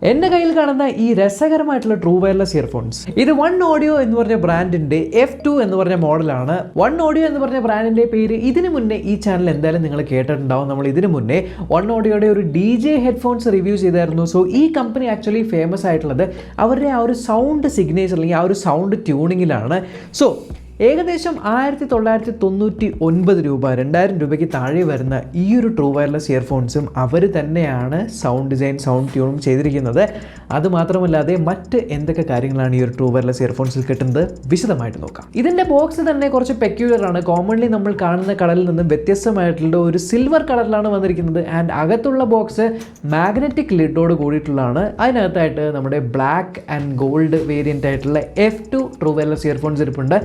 എൻ്റെ കയ്യിൽ കാണുന്ന ഈ രസകരമായിട്ടുള്ള ട്രൂ വയർലെസ് ഇയർഫോൺസ്, ഇത് OneOdio എന്ന് പറഞ്ഞ ബ്രാൻഡിന്റെ F2 എന്ന് പറഞ്ഞ മോഡലാണ്. OneOdio എന്ന് പറഞ്ഞ ബ്രാൻഡിന്റെ പേര് ഇതിനു മുന്നേ ഈ ചാനൽ എന്തായാലും നിങ്ങൾ കേട്ടിട്ടുണ്ടാവും. നമ്മൾ ഇതിനു മുന്നേ OneOdioയുടെ ഒരു DJ ഹെഡ്ഫോൺസ് റിവ്യൂ ചെയ്തായിരുന്നു. സോ ഈ കമ്പനി ആക്ച്വലി ഫേമസ് ആയിട്ടുള്ളത് അവരുടെ ആ ഒരു സൗണ്ട് സിഗ്നേച്ചർ അല്ലെങ്കിൽ ആ ഒരു സൗണ്ട് ട്യൂണിങ്ങിലാണ്. സോ ഏകദേശം 1999 രൂപ, 2000 രൂപയ്ക്ക് താഴെ വരുന്ന ഈ ഒരു ട്രൂ വയർലെസ് ഇയർഫോൺസും അവർ തന്നെയാണ് സൗണ്ട് ഡിസൈൻ, സൗണ്ട് ട്യൂണും ചെയ്തിരിക്കുന്നത്. അതുമാത്രമല്ലാതെ മറ്റ് എന്തൊക്കെ കാര്യങ്ങളാണ് ഈ ഒരു ട്രൂ വയർലെസ് ഇയർഫോൺസിൽ കിട്ടുന്നത് വിശദമായിട്ട് നോക്കാം. ഇതിൻ്റെ ബോക്സ് തന്നെ കുറച്ച് പെക്യുലർ ആണ്. കോമൺലി നമ്മൾ കാണുന്ന കളറിൽ നിന്നും വ്യത്യസ്തമായിട്ടുള്ള ഒരു സിൽവർ കളറിലാണ് വന്നിരിക്കുന്നത്. ആൻഡ് അകത്തുള്ള ബോക്സ് മാഗ്നറ്റിക് ലിഡോട് കൂടിയിട്ടുള്ളതാണ്. അതിനകത്തായിട്ട് നമ്മുടെ ബ്ലാക്ക് ആൻഡ് ഗോൾഡ് വേരിയൻ്റ് ആയിട്ടുള്ള F2 ട്രൂ വയർലെസ് ഇയർഫോൺസ് ഇരിപ്പുണ്ട്.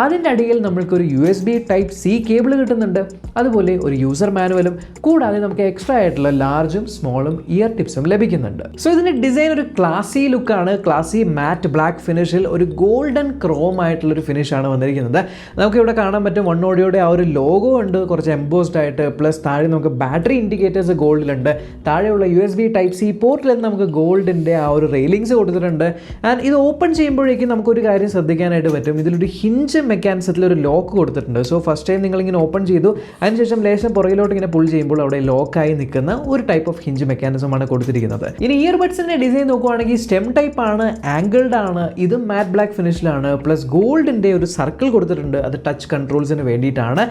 അതിൻ്റെ അടിയിൽ നമ്മൾക്കൊരു USB Type-C കേബിൾ കിട്ടുന്നുണ്ട്. അതുപോലെ ഒരു യൂസർ മാനുവലും കൂടാതെ നമുക്ക് എക്സ്ട്രാ ആയിട്ടുള്ള ലാർജും സ്മോളും ഇയർ ടിപ്സും ലഭിക്കുന്നുണ്ട്. സോ ഇതിൻ്റെ ഡിസൈൻ ഒരു ക്ലാസി ലുക്കാണ്. ക്ലാസി മാറ്റ് ബ്ലാക്ക് ഫിനിഷിൽ ഒരു ഗോൾഡൻ ക്രോം ആയിട്ടുള്ളൊരു ഫിനിഷാണ് വന്നിരിക്കുന്നത്. നമുക്കിവിടെ കാണാൻ പറ്റും OneOdioയുടെ ആ ഒരു ലോഗോ ഉണ്ട്, കുറച്ച് എംബോസ്ഡ് ആയിട്ട്. പ്ലസ് താഴെ നമുക്ക് ബാറ്ററി ഇൻഡിക്കേറ്റേഴ്സ് ഗോൾഡിലുണ്ട്. താഴെയുള്ള USB Type-C പോർട്ടിൽ നമുക്ക് ഗോൾഡിൻ്റെ ആ ഒരു റെയിലിങ്സ് കൊടുത്തിട്ടുണ്ട്. ആൻഡ് ഇത് ഓപ്പൺ ചെയ്യുമ്പോഴേക്കും നമുക്കൊരു കാര്യം ശ്രദ്ധിക്കാനായിട്ട് പറ്റും. ഇതിലൊരു ഹിഞ്ച് മെക്കാനിസത്തിൽ ഒരു ലോക്ക് കൊടുത്തിട്ടുണ്ട്. സോ ഫസ്റ്റ് ടൈം നിങ്ങളിങ്ങനെ ഓപ്പൺ ചെയ്തു, അതിനുശേഷം ലേശം പുറകിലോട്ട് ഇങ്ങനെ പുൾ ചെയ്യുമ്പോൾ അവിടെ ലോക്കായി നിൽക്കുന്ന ഒരു ടൈപ്പ് ഓഫ് ഹിഞ്ച് മെക്കാനിസമാണ് കൊടുത്തിരിക്കുന്നത്. ഇനി ഇയർബഡ്സിൻ്റെ ഡിസൈൻ നോക്കുവാണെങ്കിൽ സ്റ്റെം ടൈപ്പ് ആണ്, ആംഗിൾഡ് ആണ്, ഇതും മാറ്റ് ബ്ലാക്ക് ഫിനിഷിലാണ്. പ്ലസ് ഗോൾഡിൻ്റെ ഒരു സർക്കിൾ കൊടുത്തിട്ടുണ്ട്, അത് ടച്ച് കൺട്രോൾസിന് വേണ്ടിയിട്ടാണ്.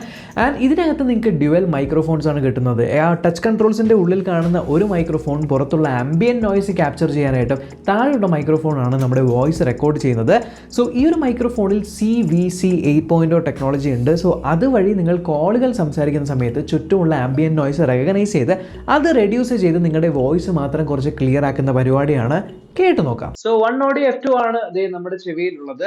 ആൻഡ് ഇതിനകത്ത് നിങ്ങൾക്ക് ഡ്യുവൽ മൈക്രോഫോൺസ് ആണ് കിട്ടുന്നത്. ആ ടച്ച് കൺട്രോൾസിൻ്റെ ഉള്ളിൽ കാണുന്ന ഒരു മൈക്രോഫോൺ പുറത്തുള്ള ആംബിയൻ നോയ്സ് ക്യാപ്ചർ ചെയ്യാനായിട്ടും താഴെയുള്ള മൈക്രോഫോണാണ് നമ്മുടെ വോയിസ് റെക്കോർഡ് ചെയ്യുന്നത്. സോ ഈ ഒരു മൈക്രോഫോണിൽ CVC 8.0 ടെക്നോളജി ഉണ്ട്. സോ അതുവഴി നിങ്ങൾ കോളുകൾ സംസാരിക്കുന്ന സമയത്ത് ചുറ്റുമുള്ള ആംബിയൻ നോയ്സ് റെക്കഗ്നൈസ് ചെയ്ത് അത് റെഡ്യൂസ് ചെയ്ത് നിങ്ങളുടെ വോയിസ് മാത്രം കുറച്ച് ക്ലിയർ ആക്കുന്ന പരിപാടിയാണ്. കേട്ടു നോക്കാം. സോ OneOdio F2 ആണ് നമ്മുടെ ചെവിയിലുള്ളത്.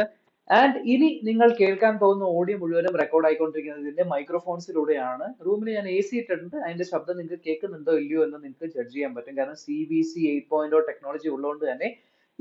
ആൻഡ് ഇനി നിങ്ങൾ കേൾക്കാൻ പോകുന്ന ഓഡിയോ മുഴുവനും റെക്കോർഡ് ആയിക്കൊണ്ടിരിക്കുന്നത് ഇതിന്റെ മൈക്രോഫോൺസിലൂടെയാണ്. റൂമിൽ ഞാൻ AC ഇട്ടിട്ടുണ്ട്. അതിന്റെ ശബ്ദം നിങ്ങൾക്ക് കേൾക്കുന്നുണ്ടോ ഇല്ലയോ എന്ന് നിങ്ങൾക്ക് ജഡ്ജ് ചെയ്യാൻ പറ്റും. കാരണം CVC 8.0 ടെക്നോളജി ഉള്ളതുകൊണ്ട് തന്നെ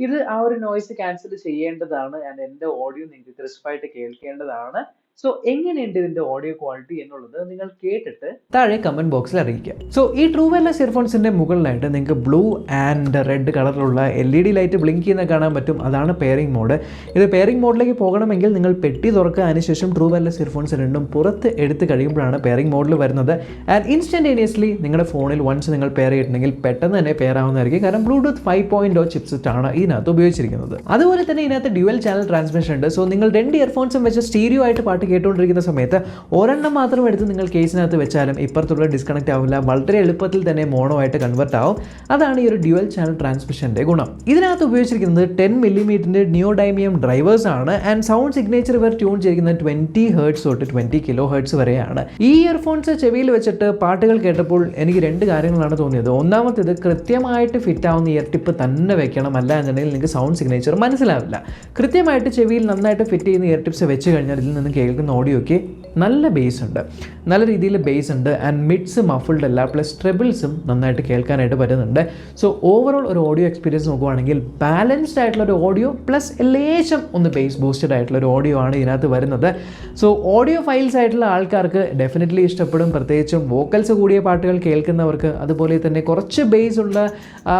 ഇത് ആ ഒരു നോയ്സ് ക്യാൻസൽ ചെയ്യേണ്ടതാണ്. ആൻഡ് എൻ്റെ ഓഡിയോ നിങ്ങൾക്ക് ക്രിസ്പായിട്ട് കേൾക്കേണ്ടതാണ്. സോ എങ്ങനെയുണ്ട് ഇതിന്റെ ഓഡിയോ ക്വാളിറ്റി എന്നുള്ളത് നിങ്ങൾ കേട്ടിട്ട് താഴെ കമന്റ് ബോക്സിൽ അറിയിക്കുക. സോ ഈ ട്രൂ വയർലെസ് ഇയർഫോൺസിന്റെ മുകളിലായിട്ട് നിങ്ങൾക്ക് ബ്ലൂ ആൻഡ് റെഡ് കളറിലുള്ള LED ലൈറ്റ് ബ്ലിങ്ക് ചെയ്യുന്ന കാണാൻ പറ്റും. അതാണ് പെയറിംഗ് മോഡ്. ഇത് പെയറിംഗ് മോഡിലേക്ക് പോകണമെങ്കിൽ നിങ്ങൾ പെട്ടി തുറക്കുക, അതിനുശേഷം ട്രൂ വയർലെസ് ഇയർഫോൺസ് രണ്ടും പുറത്ത് എടുത്ത് കഴിയുമ്പോഴാണ് പെയറിംഗ് മോഡിൽ വരുന്നത്. ആൻഡ് ഇൻസ്റ്റന്റേനിയസ്ലി നിങ്ങളുടെ ഫോണിൽ വൺസ് നിങ്ങൾ പെയർ ചെയ്തിട്ടുണ്ടെങ്കിൽ പെട്ടെന്ന് തന്നെ പെയർ ആവുന്നതായിരിക്കും. കാരണം ബ്ലൂടൂത്ത് 5.0 ചിപ്സെറ്റ് ആണ് ഇതിനകത്ത് ഉപയോഗിച്ചിരിക്കുന്നത്. അതുപോലെ തന്നെ ഇതിനകത്ത് ഡ്യുവൽ ചാനൽ ട്രാൻസ്മിഷൻ ഉണ്ട്. സോ നിങ്ങൾ രണ്ട് ഇയർഫോൺസും വെച്ച് സ്റ്റീരിയോ ആയിട്ട് പാട്ട് കേട്ടുകൊണ്ടിരിക്കുന്ന സമയത്ത് ഒരെണ്ണം മാത്രം എടുത്ത് നിങ്ങൾ കേസിനകത്ത് വെച്ചാലും ഇപ്പുറത്തുള്ള ഡിസ്കണക്ട് ആവില്ല. വളരെ എളുപ്പത്തിൽ തന്നെ മോണോ ആയിട്ട് കൺവെർട്ട് ആവും. അതാണ് ഈ ഒരു ഡ്യുവൽ ചാനൽ ട്രാൻസ്മിഷൻ്റെ ഗുണം. ഇതിനകത്ത് ഉപയോഗിച്ചിരിക്കുന്നത് 10mm നിയോഡൈമിയം ഡ്രൈവേഴ്സ് ആണ്. ആൻഡ് സൗണ്ട് സിഗ്നേച്ചർ ഇവർ ട്യൂൺ ചെയ്തിരിക്കുന്നത് 20 Hz തൊട്ട് 20 kHz വരെയാണ്. ഈ ഇയർഫോൺസ് ചെവിയിൽ വെച്ചിട്ട് പാട്ടുകൾ കേട്ടപ്പോൾ എനിക്ക് രണ്ട് കാര്യങ്ങളാണ് തോന്നിയത്. ഒന്നാമത്തേത്, കൃത്യമായിട്ട് ഫിറ്റ് ആവുന്ന ഇയർ ടിപ്പ് തന്നെ വെക്കണം, അല്ല എന്നുണ്ടെങ്കിൽ നിങ്ങൾക്ക് സൗണ്ട് സിഗ്നേച്ചർ മനസ്സിലാവില്ല. കൃത്യമായിട്ട് ചെവിയിൽ നന്നായിട്ട് ഫിറ്റ് ചെയ്യുന്ന ഇയർ ടിപ്സ് വെച്ച് കഴിഞ്ഞാൽ ഇതിൽ നിന്ന് കേൾക്കുന്ന ഓഡിയോയ്ക്ക് നല്ല ബേസ് ഉണ്ട്, നല്ല രീതിയിൽ ബേസ് ഉണ്ട്. ആൻഡ് മിഡ്സ് മഫിൾഡ് അല്ല, പ്ലസ് ട്രെബിൾസും നന്നായിട്ട് കേൾക്കാനായിട്ട് പറ്റുന്നുണ്ട്. സോ ഓവറോൾ ഒരു ഓഡിയോ എക്സ്പീരിയൻസ് നോക്കുവാണെങ്കിൽ ബാലൻസ്ഡ് ആയിട്ടുള്ള ഒരു ഓഡിയോ പ്ലസ് ലേശം ഒന്ന് ബേസ് ബൂസ്റ്റഡ് ആയിട്ടുള്ള ഒരു ഓഡിയോ ആണ് ഇതിനകത്ത് വരുന്നത്. സോ ഓഡിയോ ഫൈൽസ് ആയിട്ടുള്ള ആൾക്കാർക്ക് ഡെഫിനറ്റ്ലി ഇഷ്ടപ്പെടും. പ്രത്യേകിച്ചും വോക്കൽസ് കൂടിയ പാട്ടുകൾ കേൾക്കുന്നവർക്ക്, അതുപോലെ തന്നെ കുറച്ച് ബേസ് ഉള്ള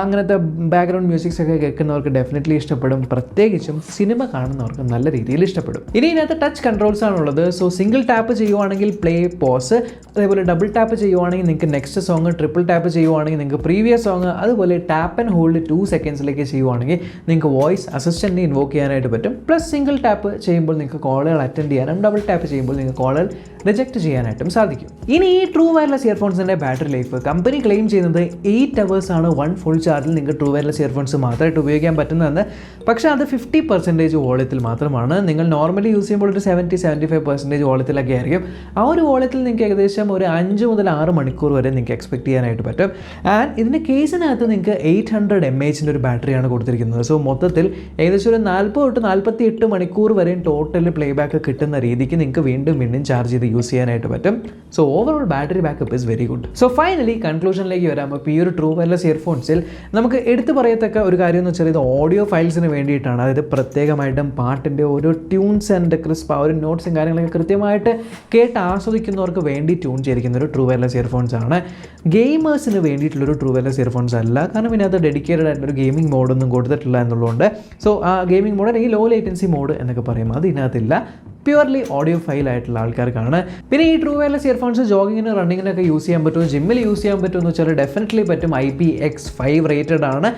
അങ്ങനത്തെ ബാക്ക്ഗ്രൗണ്ട് മ്യൂസിക്സ് ഒക്കെ കേൾക്കുന്നവർക്ക് ഡെഫിനറ്റ്ലി ഇഷ്ടപ്പെടും. പ്രത്യേകിച്ചും സിനിമ കാണുന്നവർക്ക് നല്ല രീതിയിൽ ഇഷ്ടപ്പെടും. ഇനി ഇതിനകത്ത് ടച്ച് കൺട്രോൾസ് ആണുള്ളത്. സോ സിംഗിൾ ടാപ്പ് ചെയ്യുവാണെങ്കിൽ പ്ലേ, പോസ്, അതേപോലെ ഡബിൾ ടാപ്പ് ചെയ്യുവാണെങ്കിൽ നിങ്ങൾക്ക് നെക്സ്റ്റ് സോങ്, ട്രിപ്പിൾ ടാപ്പ് ചെയ്യുവാണെങ്കിൽ നിങ്ങൾക്ക് പ്രീവിയസ് സോങ്, അതുപോലെ ടാപ്പ് ആൻഡ് ഹോൾഡ് 2 സെക്കൻഡ്സിലേക്ക് ചെയ്യുവാണെങ്കിൽ നിങ്ങൾക്ക് വോയിസ് അസിസ്റ്റൻറ്റിനെ ഇൻവോക്ക് ചെയ്യാനായിട്ട് പറ്റും. പ്ലസ് സിംഗിൾ ടാപ്പ് ചെയ്യുമ്പോൾ നിങ്ങൾക്ക് കോളുകൾ അറ്റൻഡ് ചെയ്യാനും ഡബിൾ ടാപ്പ് ചെയ്യുമ്പോൾ നിങ്ങൾക്ക് കോളുകൾ റിജക്റ്റ് ചെയ്യാനായിട്ടും സാധിക്കും. ഇനി ഈ ട്രൂ വയർലെസ് ഇയർഫോൺസിൻ്റെ ബാറ്ററി ലൈഫ് കമ്പനി ക്ലെയിം ചെയ്യുന്നത് 8 hours ആണ്. 1 full ചാർജിൽ നിങ്ങൾക്ക് ട്രൂ വയർലെസ് ഇയർഫോൺസ് മാത്രമായിട്ട് ഉപയോഗിക്കാൻ പറ്റുന്നതെന്ന്. പക്ഷേ അത് 50% വോളിയത്തിൽ മാത്രമാണ്. നിങ്ങൾ നോർമലി യൂസ് ചെയ്യുമ്പോൾ ഒരു 70-75% വോളിയത്തിലൊക്കെ ആയിരിക്കും. ആ ഒരു വോളിയത്തിൽ നിങ്ങൾക്ക് ഏകദേശം ഒരു 5 മുതൽ 6 മണിക്കൂർ വരെ നിങ്ങൾക്ക് എക്സ്പെക്ട് ചെയ്യാനായിട്ട് പറ്റും. ആൻഡ് ഇതിൻ്റെ കേസിനകത്ത് നിങ്ങൾക്ക് 800 mAh ഒരു ബാറ്ററിയാണ് കൊടുത്തിരിക്കുന്നത്. സോ മൊത്തത്തിൽ ഏകദേശം ഒരു 40 തൊട്ട് 48 മണിക്കൂർ വരെയും ടോട്ടൽ പ്ലേ ബാക്ക് കിട്ടുന്ന രീതിക്ക് നിങ്ങൾക്ക് വീണ്ടും ചാർജ് ചെയ്ത് യൂസ് ചെയ്യാനായിട്ട് പറ്റും. So overall battery backup is very good. So finally കൺക്ലൂഷനിലേക്ക് വരാം. അപ്പോൾ ഈ ഒരു ട്രൂ വയർലെസ് ഇയർഫോൺസിൽ നമുക്ക് എടുത്തു പറയത്തക്ക ഒരു കാര്യം എന്ന് വെച്ചാൽ ഇത് ഓഡിയോ ഫയൽസിന് വേണ്ടിയിട്ടാണ്. അതായത് പ്രത്യേകമായിട്ടും പാട്ടിൻ്റെ ഓരോ ട്യൂൺസ് ആൻഡ് ക്രിസ്പ്, ആ ഒരു നോട്ട്സും കാര്യങ്ങളൊക്കെ കൃത്യമായിട്ട് കേട്ട് ആസ്വദിക്കുന്നവർക്ക് വേണ്ടി ട്യൂൺ ചെയ്തിരിക്കുന്ന ഒരു ട്രൂ വയർലെസ് ഇയർഫോൺസ് ആണ്. ഗെയിമേഴ്സിന് വേണ്ടിയിട്ടുള്ളൊരു ട്രൂ വയർലെസ് ഇയർഫോൺസ് അല്ല. കാരണം ഇതിനകത്ത് ഡെഡിക്കേറ്റഡ് ആയിട്ടൊരു ഗെയിമിംഗ് മോഡൊന്നും കൊടുത്തിട്ടില്ല എന്നുള്ളതുകൊണ്ട്. സോ ആ ഗെയിമിംഗ് മോഡ് അല്ലെങ്കിൽ ലോ ലേറ്റൻസി മോഡ് എന്നൊക്കെ പറയും, അത് ഇതിനകത്തില്ല. പ്യുവർലി ഓഡിയോ ഫൈൽ ആയിട്ടുള്ള ആൾക്കാർക്കാണ്. പിന്നെ ഈ ട്രൂ വയർലെസ് ഇയർഫോൺസ് ജോഗിങ്ങിന് റണ്ണിങ്ങിനൊക്കെ യൂസ് ചെയ്യാൻ പറ്റുമോ, ജിമ്മിൽ യൂസ് ചെയ്യാൻ പറ്റുമോ എന്ന് വെച്ചാൽ ഡെഫിനറ്റ്ലി പറ്റും. IPX5 റേറ്റഡ് ആണ്.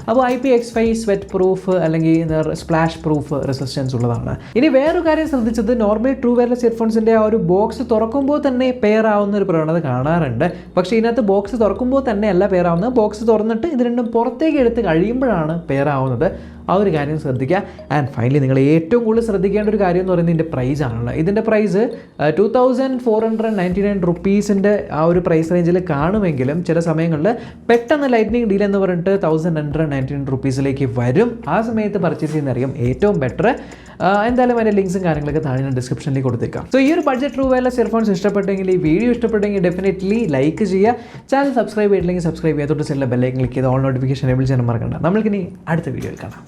അപ്പോൾ IPX5 സ്വെറ്റ് പ്രൂഫ് അല്ലെങ്കിൽ സ്പ്ലാഷ് പ്രൂഫ് റെസിസ്റ്റൻസ് ഉള്ളതാണ്. ഇനി വേറൊരു കാര്യം ശ്രദ്ധിച്ചത്, നോർമലി ട്രൂ വയർലെസ് ഇയർഫോൺസിൻ്റെ ആ ഒരു ബോക്സ് തുറക്കുമ്പോൾ തന്നെ പെയർ ആവുന്ന ഒരു പ്രവണത കാണാറുണ്ട്. പക്ഷേ ഇതിനകത്ത് ബോക്സ് തുറക്കുമ്പോൾ തന്നെ അല്ല പെയർ ആവുന്നത്, ബോക്സ് തുറന്നിട്ട് ഇത് രണ്ടും പുറത്തേക്ക് എടുത്ത് കഴിയുമ്പോഴാണ് പെയർ ആവുന്നത്. ആ ഒരു കാര്യം ശ്രദ്ധിക്കുക. ആൻഡ് ഫൈനലി നിങ്ങൾ ഏറ്റവും കൂടുതൽ ശ്രദ്ധിക്കേണ്ട ഒരു കാര്യം എന്ന് പറയുന്നത് ഇതിൻ്റെ പ്രൈസ് ആണ്. ഇതിൻ്റെ പ്രൈസ് 2499 റുപ്പീസിൻ്റെ ആ ഒരു പ്രൈസ് റേഞ്ചിൽ കാണുമെങ്കിലും ചില സമയങ്ങളിൽ പെട്ടെന്ന് ലൈറ്റ്നിങ് ഡീൽ എന്ന് പറഞ്ഞിട്ട് 1199 റുപ്പീസിലേക്ക് വരും. ആ സമയത്ത് പർച്ചേസ് ചെയ്യുന്നതായിരിക്കും ഏറ്റവും ബെറ്റർ. എന്തായാലും അതിൻ്റെ ലിങ്ക്സും കാര്യങ്ങളൊക്കെ താഴെ ഞാൻ ഡിസ്ക്രിപ്ഷനിൽ കൊടുത്തേക്കാം. സോ ഈ ഒരു ബഡ്ജറ്റ് ട്രൂ വയർലെസ് ഇയർഫോൺസ് ഇഷ്ടപ്പെട്ടെങ്കിൽ, ഈ വീഡിയോ ഇഷ്ടപ്പെട്ടെങ്കിൽ ഡെഫിനറ്റ്ലി ലൈക്ക് ചെയ്യുക. ചാനൽ സബ്സ്ക്രൈബ് ചെയ്തില്ലെങ്കിൽ സബ്സ്ക്രൈബ് ചെയ്യുക. തൊട്ട് സെല്ലിലെ ബെല്ലൈക്കൻ ക്ലിക്ക് ചെയ്ത് ഓൾ നോട്ടിഫിക്കേഷൻ എനേബിൾ ചെയ്യാൻ മറക്കണ്ട. നമ്മൾക്കിനി അടുത്ത വീഡിയോയിൽ കാണാം.